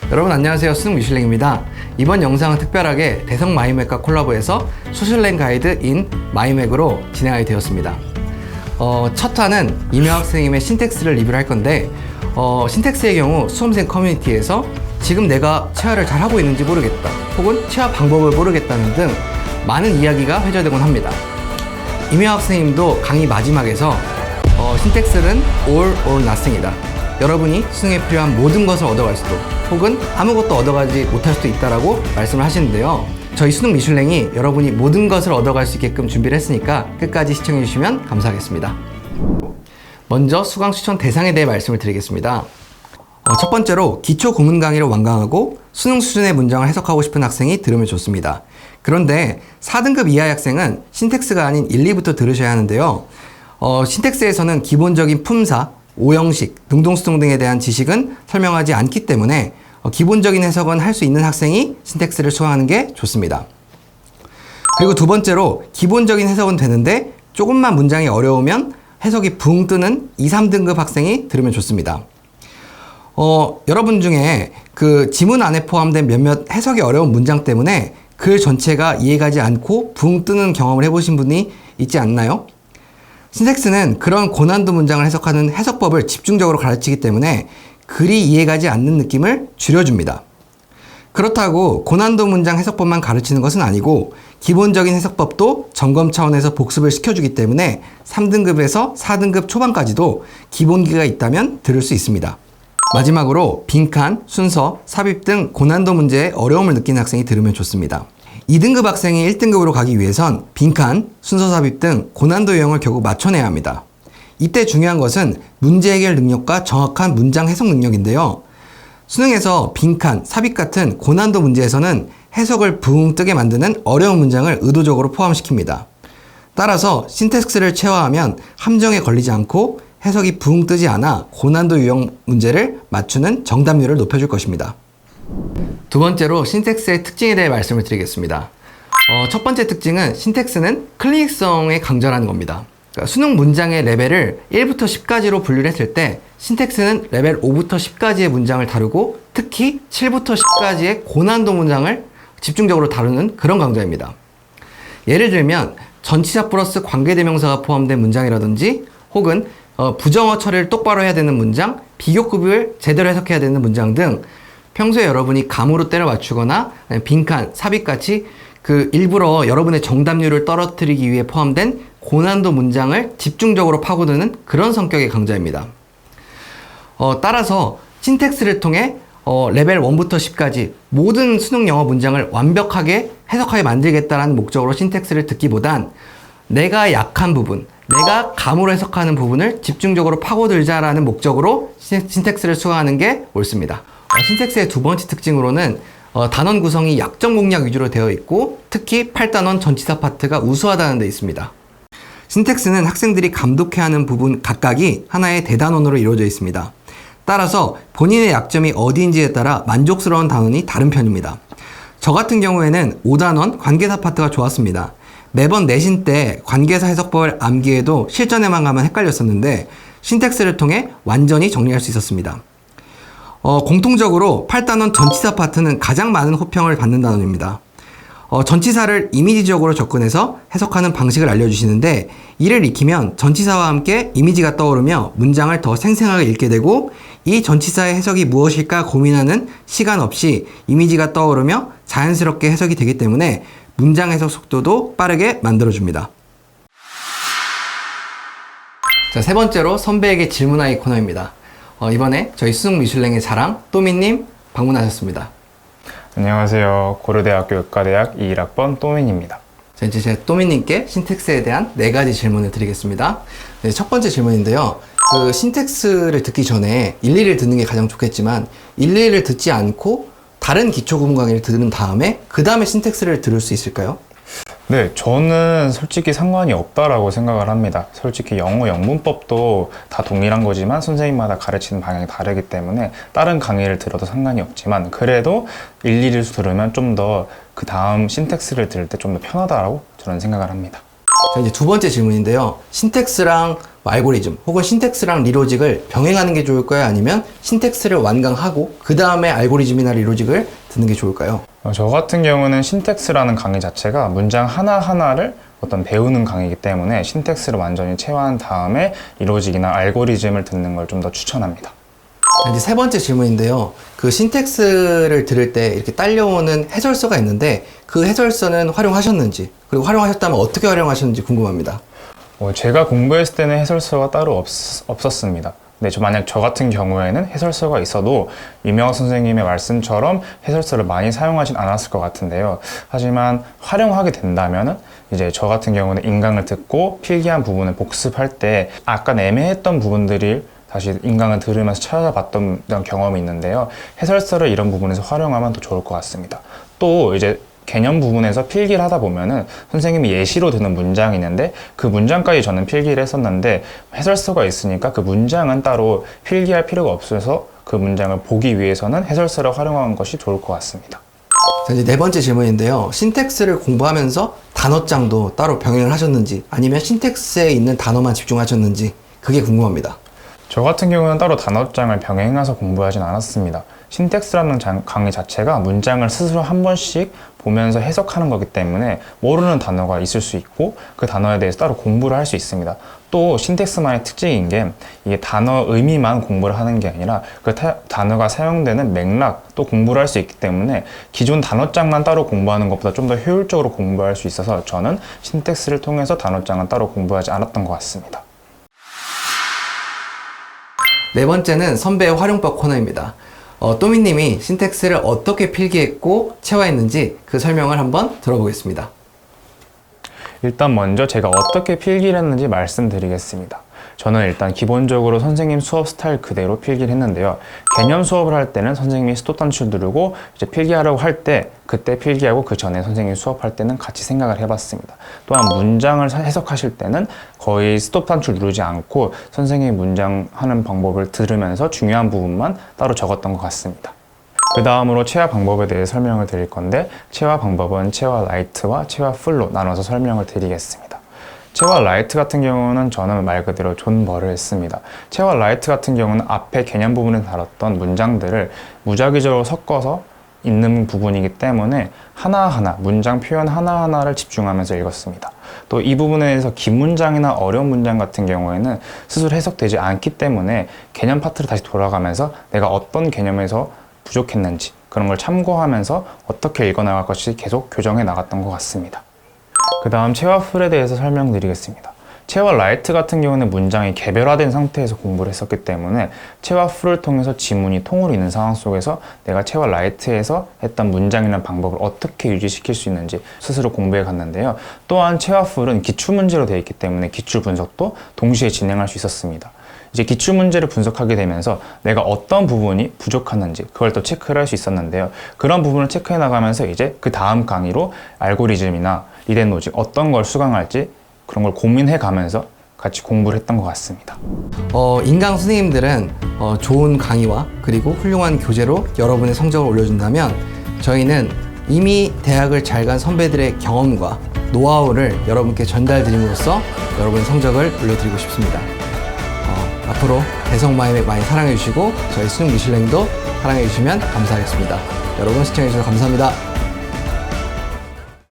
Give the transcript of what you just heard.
여러분 안녕하세요. 수능 미슐랭입니다. 이번 영상은 특별하게 대성 마이맥과 콜라보해서 소셜랭 가이드 인 마이맥으로 진행하게 되었습니다. 첫 화는 이명학 선생님의 신텍스를 리뷰를 할 건데 신텍스의 경우 수험생 커뮤니티에서 지금 내가 체화를 잘 하고 있는지 모르겠다 혹은 체화 방법을 모르겠다는 등 많은 이야기가 회자되곤 합니다. 이명학 선생님도 강의 마지막에서 신텍스는 all or nothing이다. 여러분이 수능에 필요한 모든 것을 얻어갈 수도 혹은 아무것도 얻어가지 못할 수도 있다라고 말씀을 하시는데요. 저희 수능 미슐랭이 여러분이 모든 것을 얻어갈 수 있게끔 준비를 했으니까 끝까지 시청해 주시면 감사하겠습니다. 먼저 수강 추천 대상에 대해 말씀을 드리겠습니다. 첫 번째로 기초 구문 강의를 완강하고 수능 수준의 문장을 해석하고 싶은 학생이 들으면 좋습니다. 그런데 4등급 이하의 학생은 신텍스가 아닌 1, 2부터 들으셔야 하는데요. 신텍스에서는 기본적인 품사, 오형식, 능동수동 등에 대한 지식은 설명하지 않기 때문에 기본적인 해석은 할 수 있는 학생이 신텍스를 수강하는 게 좋습니다. 그리고 두 번째로 기본적인 해석은 되는데 조금만 문장이 어려우면 해석이 붕 뜨는 2, 3등급 학생이 들으면 좋습니다. 여러분 중에 그 지문 안에 포함된 몇몇 해석이 어려운 문장 때문에 글 전체가 이해가지 않고 붕 뜨는 경험을 해보신 분이 있지 않나요? 신텍스는 그런 고난도 문장을 해석하는 해석법을 집중적으로 가르치기 때문에 글이 이해가지 않는 느낌을 줄여줍니다. 그렇다고 고난도 문장 해석법만 가르치는 것은 아니고 기본적인 해석법도 점검 차원에서 복습을 시켜주기 때문에 3등급에서 4등급 초반까지도 기본기가 있다면 들을 수 있습니다. 마지막으로 빈칸, 순서, 삽입 등 고난도 문제에 어려움을 느끼는 학생이 들으면 좋습니다. 2등급 학생이 1등급으로 가기 위해선 빈칸, 순서 삽입 등 고난도 유형을 결국 맞춰내야 합니다. 이때 중요한 것은 문제 해결 능력과 정확한 문장 해석 능력인데요. 수능에서 빈칸, 삽입 같은 고난도 문제에서는 해석을 붕 뜨게 만드는 어려운 문장을 의도적으로 포함시킵니다. 따라서 신텍스를 체화하면 함정에 걸리지 않고 해석이 붕 뜨지 않아 고난도 유형 문제를 맞추는 정답률을 높여줄 것입니다. 두 번째로 신텍스의 특징에 대해 말씀을 드리겠습니다. 첫 번째 특징은 신텍스는 클리닉성에 강조하는 겁니다. 그러니까 수능 문장의 레벨을 1부터 10까지로 분류를 했을 때 신텍스는 레벨 5부터 10까지의 문장을 다루고 특히 7부터 10까지의 고난도 문장을 집중적으로 다루는 그런 강좌입니다. 예를 들면 전치사 플러스 관계대명사가 포함된 문장이라든지 혹은 부정어 처리를 똑바로 해야 되는 문장, 비교급을 제대로 해석해야 되는 문장 등 평소에 여러분이 감으로 때려 맞추거나 빈칸, 삽입같이 일부러 여러분의 정답률을 떨어뜨리기 위해 포함된 고난도 문장을 집중적으로 파고드는 그런 성격의 강좌입니다. 따라서 신텍스를 통해 레벨 1부터 10까지 모든 수능 영어 문장을 완벽하게 해석하게 만들겠다는 목적으로 신텍스를 듣기보단 내가 약한 부분, 내가 감으로 해석하는 부분을 집중적으로 파고들자라는 목적으로 신텍스를 수강하는 게 옳습니다. 신텍스의 두 번째 특징으로는 단원 구성이 약점 공략 위주로 되어 있고 특히 8단원 전치사 파트가 우수하다는 데 있습니다. 신텍스는 학생들이 감독해야 하는 부분 각각이 하나의 대단원으로 이루어져 있습니다. 따라서 본인의 약점이 어디인지에 따라 만족스러운 단원이 다른 편입니다. 저 같은 경우에는 5단원 관계사 파트가 좋았습니다. 매번 내신 때 관계사 해석법을 암기해도 실전에만 가면 헷갈렸었는데 신텍스를 통해 완전히 정리할 수 있었습니다. 공통적으로 8단원 전치사 파트는 가장 많은 호평을 받는 단원입니다. 전치사를 이미지적으로 접근해서 해석하는 방식을 알려주시는데 이를 익히면 전치사와 함께 이미지가 떠오르며 문장을 더 생생하게 읽게 되고 이 전치사의 해석이 무엇일까 고민하는 시간 없이 이미지가 떠오르며 자연스럽게 해석이 되기 때문에 문장 해석 속도도 빠르게 만들어줍니다. 자, 세 번째로 선배에게 질문하기 코너입니다. 이번에 저희 수능 미슐랭의 자랑 또미님 방문하셨습니다. 안녕하세요. 고려대학교 의과대학 21학번 또민입니다. 자, 이제 제가 또미님께 신텍스에 대한 4가지 질문을 드리겠습니다. 네, 첫 번째 질문인데요. 신텍스를 듣기 전에 1, 2를 듣는 게 가장 좋겠지만 1, 2를 듣지 않고 다른 기초구문 강의를 들은 다음에 그 다음에 신텍스를 들을 수 있을까요? 네, 저는 솔직히 상관이 없다라고 생각을 합니다. 솔직히 영어 영문법도 다 동일한 거지만 선생님마다 가르치는 방향이 다르기 때문에 다른 강의를 들어도 상관이 없지만 그래도 1, 2를 들으면 좀 더 그 다음 신텍스를 들을 때 좀 더 편하다라고 저는 생각을 합니다. 자, 이제 두 번째 질문인데요. 신텍스랑 알고리즘 혹은 신텍스랑 리로직을 병행하는 게 좋을까요? 아니면 신텍스를 완강하고 그 다음에 알고리즘이나 리로직을 듣는 게 좋을까요? 저 같은 경우는 신텍스라는 강의 자체가 문장 하나하나를 어떤 배우는 강의이기 때문에 신텍스를 완전히 체화한 다음에 리로직이나 알고리즘을 듣는 걸 좀 더 추천합니다. 자, 이제 세 번째 질문인데요. 그 신텍스를 들을 때 이렇게 딸려오는 해설서가 있는데 그 해설서는 활용하셨는지, 그리고 활용하셨다면 어떻게 활용하셨는지 궁금합니다. 제가 공부했을 때는 해설서가 따로 없었습니다. 근데 만약 저 같은 경우에는 해설서가 있어도 이명학 선생님의 말씀처럼 해설서를 많이 사용하진 않았을 것 같은데요. 하지만 활용하게 된다면은 이제 저 같은 경우는 인강을 듣고 필기한 부분을 복습할 때 약간 애매했던 부분들이 다시 인강을 들으면서 찾아봤던 경험이 있는데요. 해설서를 이런 부분에서 활용하면 더 좋을 것 같습니다. 또 이제 개념 부분에서 필기를 하다 보면은 선생님이 예시로 드는 문장이 있는데 그 문장까지 저는 필기를 했었는데 해설서가 있으니까 그 문장은 따로 필기할 필요가 없어서 그 문장을 보기 위해서는 해설서를 활용하는 것이 좋을 것 같습니다. 자, 이제 네 번째 질문인데요. 신텍스를 공부하면서 단어장도 따로 병행을 하셨는지, 아니면 신텍스에 있는 단어만 집중하셨는지, 그게 궁금합니다. 저 같은 경우는 따로 단어장을 병행해서 공부하진 않았습니다. 신텍스라는 강의 자체가 문장을 스스로 한 번씩 보면서 해석하는 거기 때문에 모르는 단어가 있을 수 있고 그 단어에 대해서 따로 공부를 할 수 있습니다. 또 신텍스만의 특징인 게 이게 단어 의미만 공부를 하는 게 아니라 그 단어가 사용되는 맥락 또 공부를 할 수 있기 때문에 기존 단어장만 따로 공부하는 것보다 좀 더 효율적으로 공부할 수 있어서 저는 신텍스를 통해서 단어장은 따로 공부하지 않았던 것 같습니다. 네 번째는 선배의 활용법 코너입니다. 또미님이 신텍스를 어떻게 필기했고 체화했는지 그 설명을 한번 들어보겠습니다. 일단 먼저 제가 어떻게 필기를 했는지 말씀드리겠습니다. 저는 일단 기본적으로 선생님 수업 스타일 그대로 필기를 했는데요. 개념 수업을 할 때는 선생님이 스톱 단추 누르고 이제 필기하려고 할 때 그때 필기하고 그 전에 선생님이 수업할 때는 같이 생각을 해봤습니다. 또한 문장을 해석하실 때는 거의 스톱 단추 누르지 않고 선생님이 문장 하는 방법을 들으면서 중요한 부분만 따로 적었던 것 같습니다. 그 다음으로 체화 방법에 대해 설명을 드릴 건데 체화 방법은 체화 라이트와 체화 풀로 나눠서 설명을 드리겠습니다. 체화 라이트 같은 경우는 저는 말 그대로 존버를 했습니다. 체화 라이트 같은 경우는 앞에 개념 부분에 다뤘던 문장들을 무작위적으로 섞어서 있는 부분이기 때문에 하나하나 문장 표현 하나하나를 집중하면서 읽었습니다. 또 이 부분에 대해서 긴 문장이나 어려운 문장 같은 경우에는 스스로 해석되지 않기 때문에 개념 파트를 다시 돌아가면서 내가 어떤 개념에서 부족했는지 그런 걸 참고하면서 어떻게 읽어나갈 것이 계속 교정해 나갔던 것 같습니다. 그 다음 체화 풀에 대해서 설명드리겠습니다. 체화 라이트 같은 경우는 문장이 개별화된 상태에서 공부를 했었기 때문에 체화 풀을 통해서 지문이 통으로 있는 상황 속에서 내가 체화 라이트에서 했던 문장이나 방법을 어떻게 유지시킬 수 있는지 스스로 공부해 갔는데요. 또한 체화 풀은 기출문제로 되어 있기 때문에 기출 분석도 동시에 진행할 수 있었습니다. 이제 기출문제를 분석하게 되면서 내가 어떤 부분이 부족하는지 그걸 또 체크를 할 수 있었는데요. 그런 부분을 체크해 나가면서 이제 그 다음 강의로 알고리즘이나 리덴 로직 어떤 걸 수강할지 그런 걸 고민해 가면서 같이 공부를 했던 것 같습니다. 인강 선생님들은 좋은 강의와 그리고 훌륭한 교재로 여러분의 성적을 올려준다면 저희는 이미 대학을 잘 간 선배들의 경험과 노하우를 여러분께 전달드림으로써 여러분의 성적을 올려드리고 싶습니다. 앞으로 대성 마이맥 많이 사랑해주시고 저희 수능 미슐랭도 사랑해주시면 감사하겠습니다. 여러분 시청해주셔서 감사합니다.